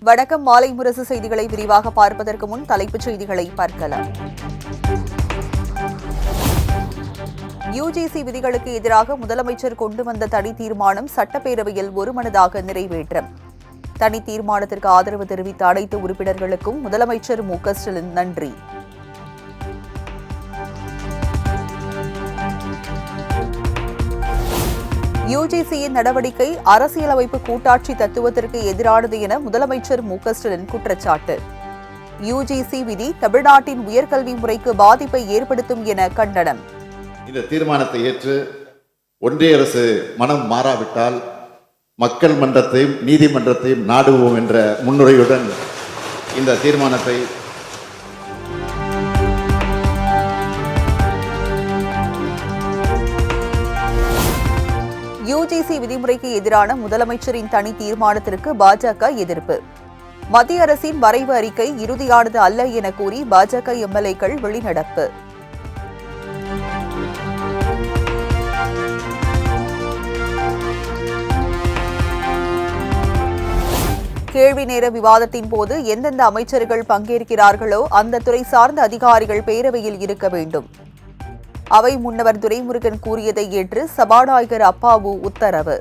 வணக்கம். மாலை முரசு செய்திகளை விரிவாக பார்ப்பதற்கு முன் தலைப்புச் செய்திகளை பார்க்கலாம். யுஜிசி விதிகளுக்கு எதிராக முதலமைச்சர் கொண்டு வந்த தனி தீர்மானம் சட்டப்பேரவையில் ஒருமனதாக நிறைவேற்றம். தனி தீர்மானத்திற்கு ஆதரவு தெரிவித்த அனைத்து உறுப்பினர்களுக்கும் முதலமைச்சர் மு.க.ஸ்டாலின் நன்றி. யுஜிசியின் நடவடிக்கை அரசியலமைப்பு கூட்டாட்சி தத்துவத்திற்கு எதிரானது என முதலமைச்சர் மு.க.ஸ்டாலின் குற்றச்சாட்டு. யுஜிசி விதி தமிழ்நாட்டின் உயர்கல்வி முறைக்கு பாதிப்பை ஏற்படுத்தும் என கண்டனம். இந்த தீர்மானத்தை ஏற்று ஒன்றிய அரசு மனம் மாறாவிட்டால் மக்கள் மன்றத்தையும் நீதிமன்றத்தையும் நாடுவோம் என்ற முன்னுரையுடன் இந்த தீர்மானத்தை யுஜிசி விதிமுறைக்கு எதிரான முதலமைச்சரின் தனி தீர்மானத்திற்கு பாஜக எதிர்ப்பு. மத்திய அரசின் வரைவு அறிக்கை இறுதியானது அல்ல என கூறி பாஜக எம்எல்ஏக்கள் வெளிநடப்பு. கேள்வி நேர விவாதத்தின் போது எந்தெந்த அமைச்சர்கள் பங்கேற்கிறார்களோ அந்த துறை சார்ந்த அதிகாரிகள் பேரவையில் இருக்க வேண்டும். அவை முன்னவர் துரைமுருகன் கூறியதை ஏற்று சபாநாயகர் அப்பாவு உத்தரவு.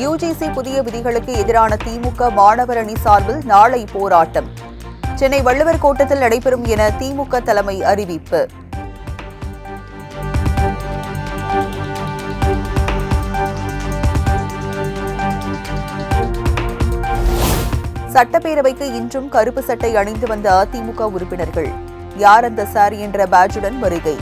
யுஜிசி புதிய விதிகளுக்கு எதிரான திமுக மாணவர் அணி சார்பில் நாளை போராட்டம். சென்னை வள்ளுவர் கோட்டத்தில் நடைபெறும் என திமுக தலைமை அறிவிப்பு. சட்டப்பேரவைக்கு இன்றும் கருப்பு சட்டை அணிந்து வந்த அதிமுக உறுப்பினர்கள். யார் அந்த சார் என்ற பேட்ஜுடன் வருகை.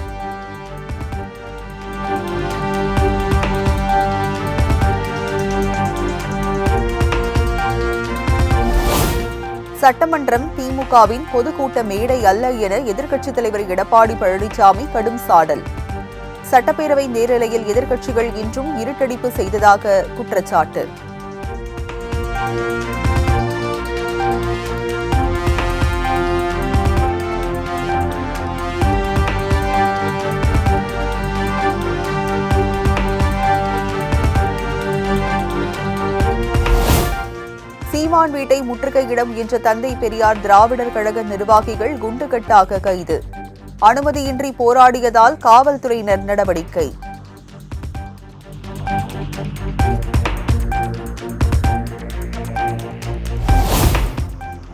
சட்டமன்றம் திமுகவின் பொதுக்கூட்ட மேடை அல்ல என எதிர்க்கட்சித் தலைவர் எடப்பாடி பழனிசாமி கடும் சாடல். சட்டப்பேரவை நேரலையில் எதிர்க்கட்சிகள் இன்றும் இருட்டடிப்பு செய்ததாக குற்றச்சாட்டு. சீமான் வீட்டை முற்றுகையிட முயன்ற தந்தை பெரியார் திராவிடர் கழக நிர்வாகிகள் குண்டுகட்டாக கைது. அனுமதியின்றி போராடியதால் காவல்துறையினர் நடவடிக்கை.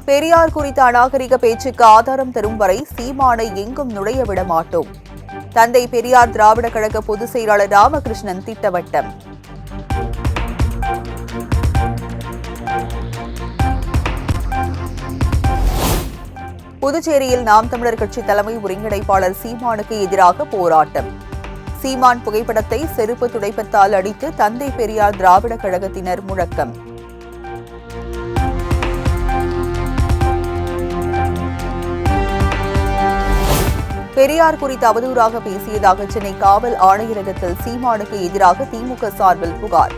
பெரியார் குறித்த அநாகரிக பேச்சுக்கு ஆதாரம் தரும் வரை சீமானை எங்கும் நுழைய விட மாட்டோம். தந்தை பெரியார் திராவிட கழக பொதுச் செயலாளர் ராமகிருஷ்ணன் திட்டவட்டம். புதுச்சேரியில் நாம் தமிழர் கட்சி தலைமை ஒருங்கிணைப்பாளர் சீமானுக்கு எதிராக போராட்டம். சீமான் புகைப்படத்தை செருப்பு துடைப்பத்தால் அடித்து தந்தை பெரியார் திராவிட கழகத்தினர் முழக்கம். பெரியார் குறித்து அவதூறாக பேசியதாக சென்னை காவல் ஆணையரகத்தில் சீமானுக்கு எதிராக திமுக சார்பில் புகார்.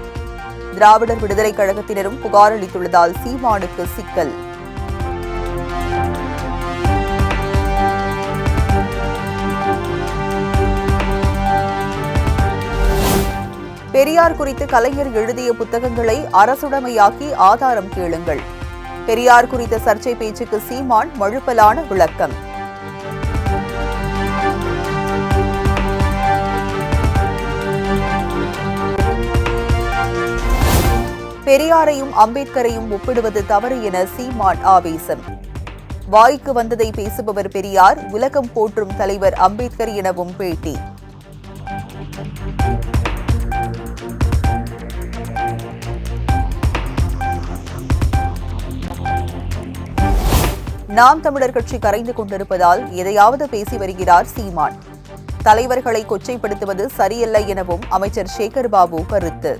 திராவிடர் விடுதலை கழகத்தினரும் புகார் அளித்துள்ளதால் சீமானுக்கு சிக்கல். பெரியார் குறித்து கலைஞர் எழுதிய புத்தகங்களை அரசுடைமையாக்கி ஆதாரம் கேளுங்கள். பெரியார் குறித்த சர்ச்சை பேச்சுக்கு சீமான் மழுப்பலான விளக்கம். பெரியாரையும் அம்பேத்கரையும் ஒப்பிடுவது தவறு என சீமான் ஆவேசம். வாய்க்கு வந்ததை பேசுபவர் பெரியார், உலகம் போற்றும் தலைவர் அம்பேத்கர் எனவும் பேட்டி. நாம் தமிழர் கட்சி கரைந்து கொண்டிருப்பதால் எதையாவது பேசி வருகிறார் சீமான். தலைவர்களை கொச்சைப்படுத்துவது சரியல்ல எனவும் அமைச்சர் சேகர் பாபு கருத்து.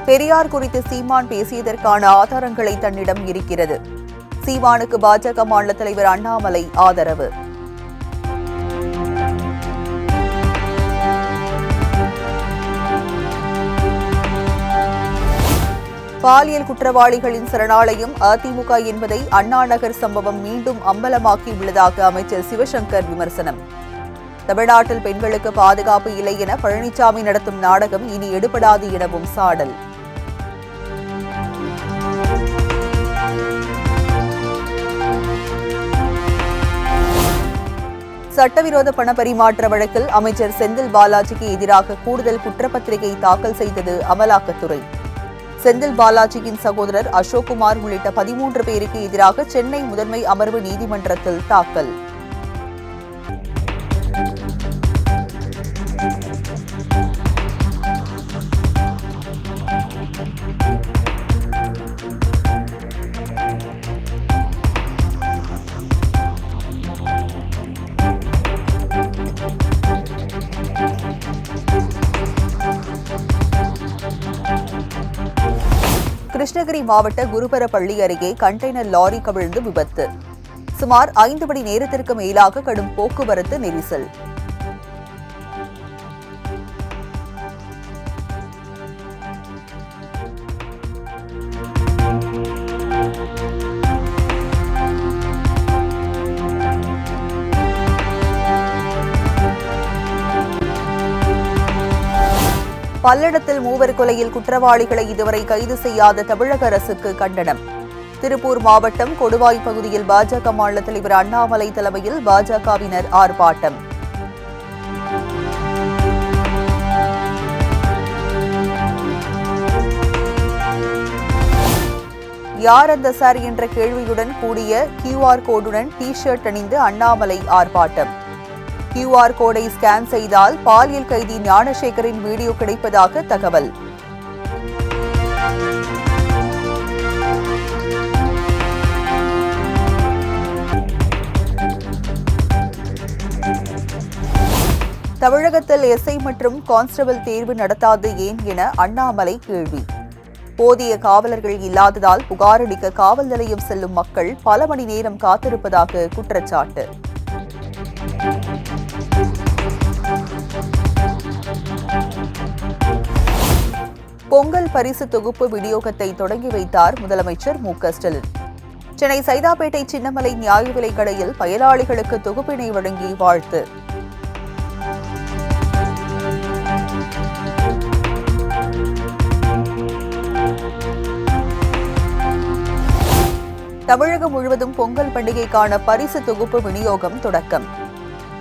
பெரியார் குறித்து சீமான் பேசியதற்கான ஆதாரங்களை தன்னிடம் இருக்கிறது. சீமானுக்கு பாஜக மாநில தலைவர் அண்ணாமலை ஆதரவு. பாலியல் குற்றவாளிகளின் சரணாலயம் அதிமுக என்பதை அண்ணா நகர் சம்பவம் மீண்டும் அம்பலமாக்கியுள்ளதாக அமைச்சர் சிவசங்கர் விமர்சனம். தமிழ்நாட்டில் பெண்களுக்கு பாதுகாப்பு இல்லை என பழனிசாமி நடத்தும் நாடகம் இனி எடுபடாது எனவும் சாடல். சட்டவிரோத பண பரிமாற்ற வழக்கில் அமைச்சர் செந்தில் பாலாஜிக்கு எதிராக கூடுதல் குற்றப்பத்திரிகை தாக்கல் செய்தது அமலாக்கத்துறை. செந்தில் பாலாஜியின் சகோதரர் அசோக்குமார் உள்ளிட்ட 13 பேருக்கு எதிராக சென்னை முதன்மை அமர்வு நீதிமன்றத்தில் தாக்கல். கிருஷ்ணகிரி மாவட்ட குருபரப்பள்ளி அருகே கண்டெய்னர் லாரி கவிழ்ந்து விபத்து. சுமார் 5 மணி நேரத்திற்கு மேலாக கடும் போக்குவரத்து நெரிசல். பல்லடத்தில் 3 கொலையில் குற்றவாளிகளை இதுவரை கைது செய்யாத தமிழக அரசுக்கு கண்டனம். திருப்பூர் மாவட்டம் கொடுவாய் பகுதியில் பாஜக மாநில தலைவர் அண்ணாமலை தலைமையில் பாஜகவினர் ஆர்ப்பாட்டம். யார் அந்த சார் என்ற கேள்வியுடன் கூடிய QR கோடுடன் டி-ஷர்ட் அணிந்து அண்ணாமலை ஆர்ப்பாட்டம். QR கோடை ஸ்கேன் செய்தால் பாலியல் கைதி ஞானசேகரின் வீடியோ கிடைப்பதாக தகவல். தமிழகத்தில் எஸ்ஐ மற்றும் கான்ஸ்டபிள் தேர்வு நடத்தாது ஏன் என அண்ணாமலை கேள்வி. போதிய காவலர்கள் இல்லாததால் புகாரளிக்க காவல் நிலையம் செல்லும் மக்கள் பல மணி நேரம் காத்திருப்பதாக குற்றச்சாட்டு. பொங்கல் பரிசு தொகுப்பு விநியோகத்தை தொடங்கி வைத்தார் முதலமைச்சர் மு.க.ஸ்டாலின். சென்னை சைதாப்பேட்டை சின்னமலை நியாய விலைக் கடையில் பயனாளிகளுக்கு தொகுப்பினை வழங்கி வாழ்த்து. தமிழகம் முழுவதும் பொங்கல் பண்டிகைக்கான பரிசு தொகுப்பு விநியோகம் தொடக்கம்.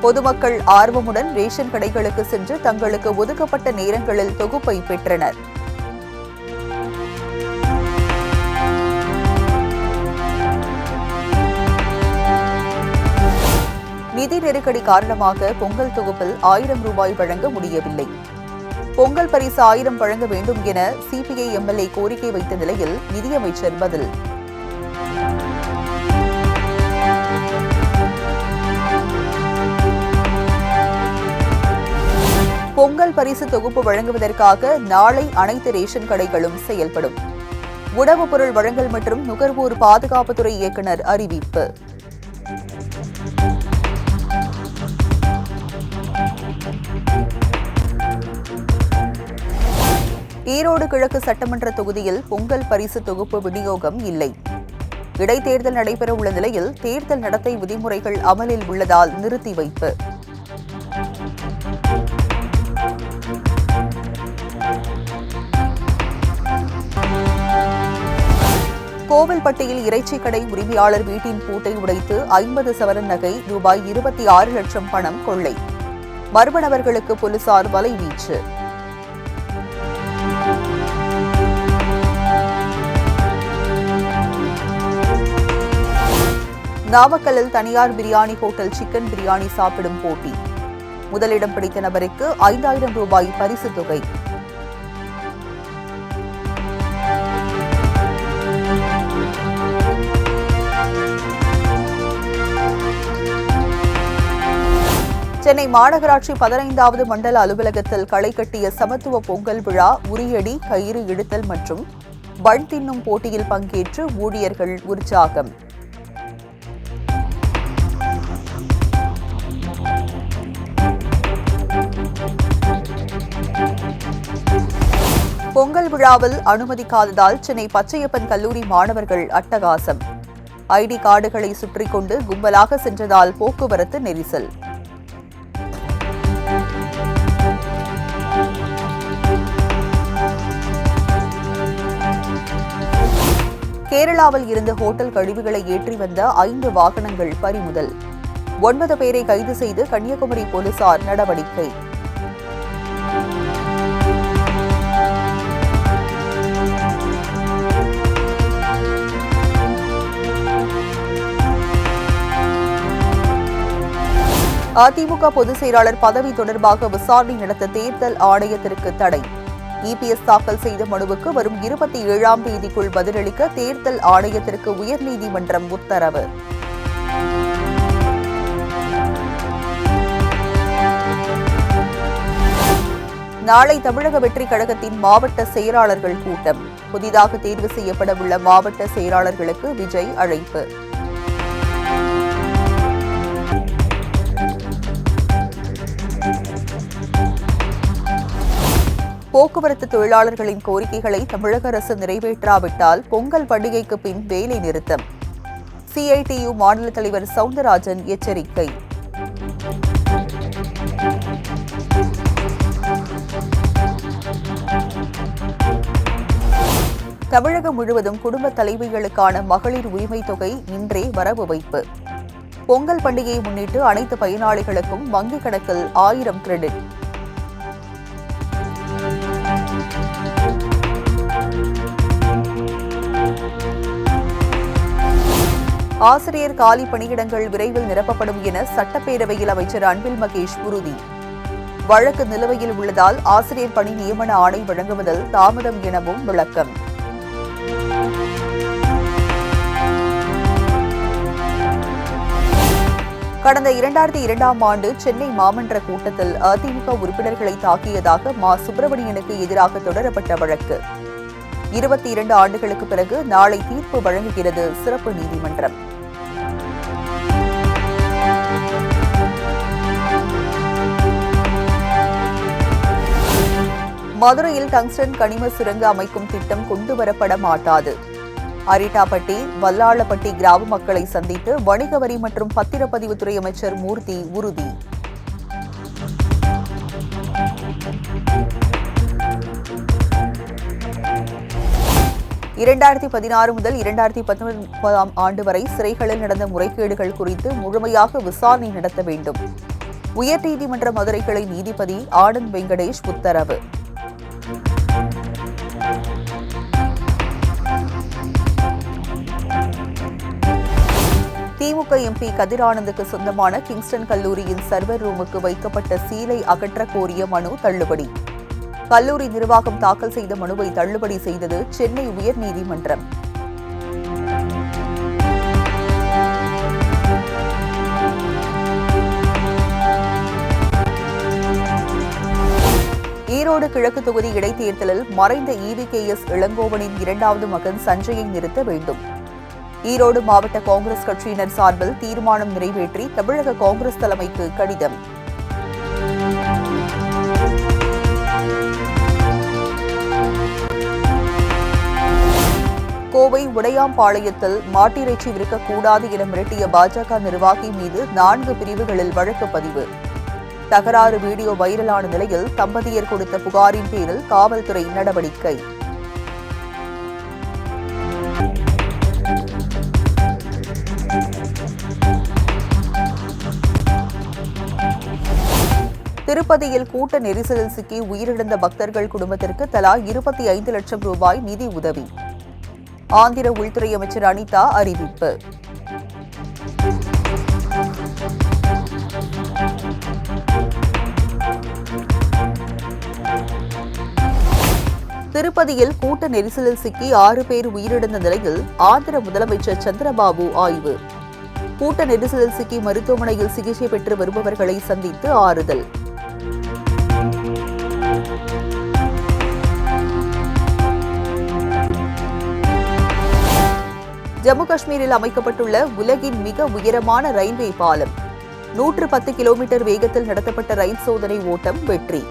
பொதுமக்கள் ஆர்வமுடன் ரேஷன் கடைகளுக்கு சென்று தங்களுக்கு ஒதுக்கப்பட்ட நேரங்களில் தொகுப்பை பெற்றனர். நிதி நெருக்கடி காரணமாக பொங்கல் தொகுப்பில் 1000 ரூபாய் வழங்க முடியவில்லை. பொங்கல் பரிசு 1000 வழங்க வேண்டும் என சிபிஐ எம்எல்ஏ கோரிக்கை வைத்த நிலையில் நிதியமைச்சர் பதில். பொங்கல் பரிசு தொகுப்பு வழங்குவதற்காக நாளை அனைத்து ரேஷன் கடைகளும் செயல்படும். உணவுப் பொருள் வழங்கல் மற்றும் நுகர்வோர் பாதுகாப்புத்துறை இயக்குநர் அறிவிப்பு. ஈரோடு கிழக்கு சட்டமன்ற தொகுதியில் பொங்கல் பரிசு தொகுப்பு விநியோகம் இல்லை. இடைத்தேர்தல் நடைபெறவுள்ள நிலையில் தேர்தல் நடத்தை விதிமுறைகள் அமலில் உள்ளதால் நிறுத்தி வைப்பு. கோவில்பட்டியில் இறைச்சி கடை உரிமையாளர் வீட்டின் பூட்டை உடைத்து 50 சவரன் நகை ரூபாய் 26 லட்சம் பணம் கொள்ளை. மர்ம நபர்களுக்கு போலீசார் வலைவீச்சு. நாமக்கல்லில் தனியார் பிரியாணி ஹோட்டல் சிக்கன் பிரியாணி சாப்பிடும் போட்டி. முதலிடம் பிடித்த நபருக்கு 5000 ரூபாய் பரிசு தொகை. சென்னை மாநகராட்சி 15வது மண்டல அலுவலகத்தில் களை கட்டிய சமத்துவ பொங்கல் விழா உரியடி, கயிறு இழுத்தல் மற்றும் பன் தின்னும் போட்டியில் பங்கேற்று ஊழியர்கள் உற்சாகம். பொங்கல் விழாவில் அனுமதிக்காததால் சென்னை பச்சையப்பன் கல்லூரி மாணவர்கள் அட்டகாசம். ஐடி கார்டுகளை சுற்றிக் கொண்டு கும்பலாக சென்றதால் போக்குவரத்து நெரிசல். கேரளாவில் இருந்து ஹோட்டல் கழிவுகளை ஏற்றி வந்த 5 வாகனங்கள் பறிமுதல். 9 பேரை கைது செய்து கன்னியாகுமரி போலீசார் நடவடிக்கை. அதிமுக பொதுச் செயலாளர் பதவி தொடர்பாக விசாரணை நடத்த தேர்தல் ஆணையத்திற்கு தடை. இபிஎஸ் தாக்கல் செய்த மனுவுக்கு வரும் 27ஆம் தேதிக்குள் பதிலளிக்க தேர்தல் ஆணையத்திற்கு உயர்நீதிமன்றம் உத்தரவு. நாளை தமிழக வெற்றிக் கழகத்தின் மாவட்ட செயலாளர்கள் கூட்டம். புதிதாக தேர்வு செய்யப்படவுள்ள மாவட்ட செயலாளர்களுக்கு விஜய் அழைப்பு. போக்குவரத்து தொழிலாளர்களின் கோரிக்கைகளை தமிழக அரசு நிறைவேற்றாவிட்டால் பொங்கல் பண்டிகைக்கு பின் வேலை நிறுத்தம். சிஐடியு மாநில தலைவர் சவுந்தரராஜன் எச்சரிக்கை. தமிழகம் முழுவதும் குடும்ப தலைவிகளுக்கான மகளிர் உரிமை தொகை இன்றே வரவு வைப்பு. பொங்கல் பண்டிகையை முன்னிட்டு அனைத்து பயனாளிகளுக்கும் வங்கிக் கணக்கில் 1000 கிரெடிட். ஆசிரியர் காலி பணியிடங்கள் விரைவில் நிரப்பப்படும் என சட்டப்பேரவையில் அமைச்சர் அன்பில் மகேஷ் உறுதி. வழக்கு நிலுவையில் உள்ளதால் ஆசிரியர் பணி நியமன ஆணை வழங்குவதில் தாமதம் எனவும் விளக்கம். கடந்த 2002ஆம் ஆண்டு சென்னை மாமன்ற கூட்டத்தில் அதிமுக உறுப்பினர்களை தாக்கியதாக மா. சுப்பிரமணியனுக்கு எதிராக தொடரப்பட்ட வழக்கு 22 ஆண்டுகளுக்கு பிறகு நாளை தீர்ப்பு வழங்குகிறது சிறப்பு நீதிமன்றம். மதுரையில் டங்ஸ்டன் கனிம சுரங்க அமைக்கும் திட்டம் கொண்டுவரப்பட மாட்டாது. அரிட்டாப்பட்டி, வல்லாளப்பட்டி கிராம மக்களை சந்தித்து வணிக வரி மற்றும் பத்திரப்பதிவுத்துறை அமைச்சர் மூர்த்தி உறுதி. (2016 முதல் 2019ஆம் ஆண்டு வரை சிறைகளில் நடந்த முறைகேடுகள் குறித்து முழுமையாக விசாரணை நடத்த வேண்டும். உயர்நீதிமன்ற மதுரை கிளை நீதிபதி ஆனந்த் வெங்கடேஷ் உத்தரவு. திமுக எம்பி கதிர் ஆனந்துக்கு சொந்தமான கிங்ஸ்டன் கல்லூரியின் சர்வர் ரூமுக்கு வைக்கப்பட்ட சீலை அகற்ற கோரிய மனு தள்ளுபடி. கல்லூரி நிர்வாகம் தாக்கல் செய்த மனுவை தள்ளுபடி செய்தது சென்னை உயர்நீதிமன்றம். ஈரோடு கிழக்கு தொகுதி இடைத்தேர்தலில் மறைந்த EVKS இளங்கோவனின் 2வது மகன் சஞ்சயை நிறுத்த வேண்டும். ஈரோடு மாவட்ட காங்கிரஸ் கட்சியினர் சார்பில் தீர்மானம் நிறைவேற்றி தமிழக காங்கிரஸ் தலைமைக்கு கடிதம். கோவை உடையாம்பாளையத்தில் மாட்டிறைச்சி விற்கக்கூடாது என மிரட்டிய பாஜக நிர்வாகி மீது 4 பிரிவுகளில் வழக்கு பதிவு. தகராறு வீடியோ வைரலான நிலையில் தம்பதியர் கொடுத்த புகாரின் பேரில் காவல்துறை நடவடிக்கை. திருப்பதியில் கூட்ட நெரிசலில் சிக்கி உயிரிழந்த பக்தர்கள் குடும்பத்திற்கு தலா 25 லட்சம் ரூபாய் நிதி உதவி. ஆந்திர உள்துறை அமைச்சர் அனிதா அறிவிப்பு. திருப்பதியில் கூட்ட நெரிசலில் சிக்கி 6 பேர் உயிரிழந்த நிலையில் ஆந்திர முதலமைச்சர் சந்திரபாபு ஆய்வு. கூட்ட நெரிசலில் சிக்கி மருத்துவமனையில் சிகிச்சை பெற்று வருபவர்களை சந்தித்து ஆறுதல். ஜம்மு காஷ்மீரில் அமைக்கப்பட்டுள்ள உலகின் மிக உயரமான ரயில்வே பாலம். 110 கிலோமீட்டர் வேகத்தில் நடத்தப்பட்ட ரயில் சோதனை ஓட்டம் வெற்றி.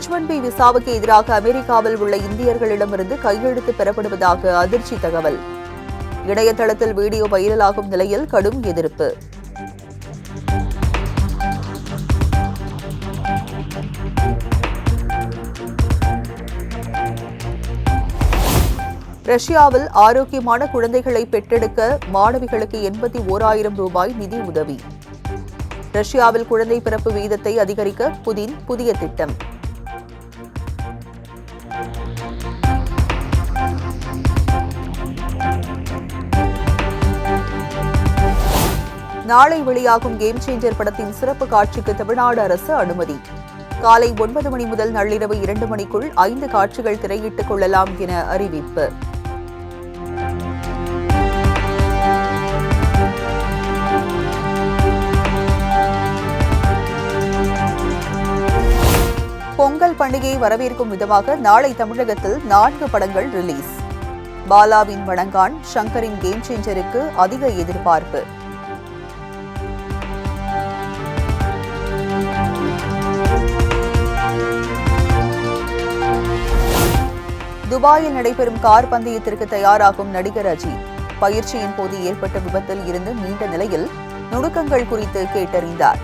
H-1B விசாவுக்கு எதிராக அமெரிக்காவில் உள்ள இந்தியர்களிடமிருந்து கையெழுத்து பெறப்படுவதாக அதிர்ச்சி தகவல். இணையதளத்தில் வீடியோ வைரலாகும் நிலையில் கடும் எதிர்ப்பு. ரஷ்யாவில் ஆரோக்கியமான குழந்தைகளை பெற்றெடுக்க மாணவிகளுக்கு 81,000 ரூபாய் நிதி உதவி. ரஷ்யாவில் குழந்தை பிறப்பு வீதத்தை அதிகரிக்க புதின் புதிய திட்டம். நாளை வெளியாகும் கேம் சேஞ்சர் படத்தின் சிறப்பு காட்சிக்கு தமிழ்நாடு அரசு அனுமதி. காலை 9 மணி முதல் நள்ளிரவு 2 மணிக்குள் 5 காட்சிகள் திரையிட்டுக் கொள்ளலாம் என அறிவிப்பு. பொங்கல் பண்டிகையை வரவேற்கும் விதமாக நாளை தமிழகத்தில் 4 படங்கள் ரிலீஸ். பாலாவின் வணங்கான், ஷங்கரின் கேம் சேஞ்சருக்கு அதிக எதிர்பார்ப்பு. துபாயில் நடைபெறும் கார் பந்தயத்திற்கு தயாராகும் நடிகர் அஜித். பயிற்சியின் போது ஏற்பட்ட விபத்தில் இருந்து மீண்ட நிலையில் நுணுக்கங்கள் குறித்து கேட்டறிந்தார்.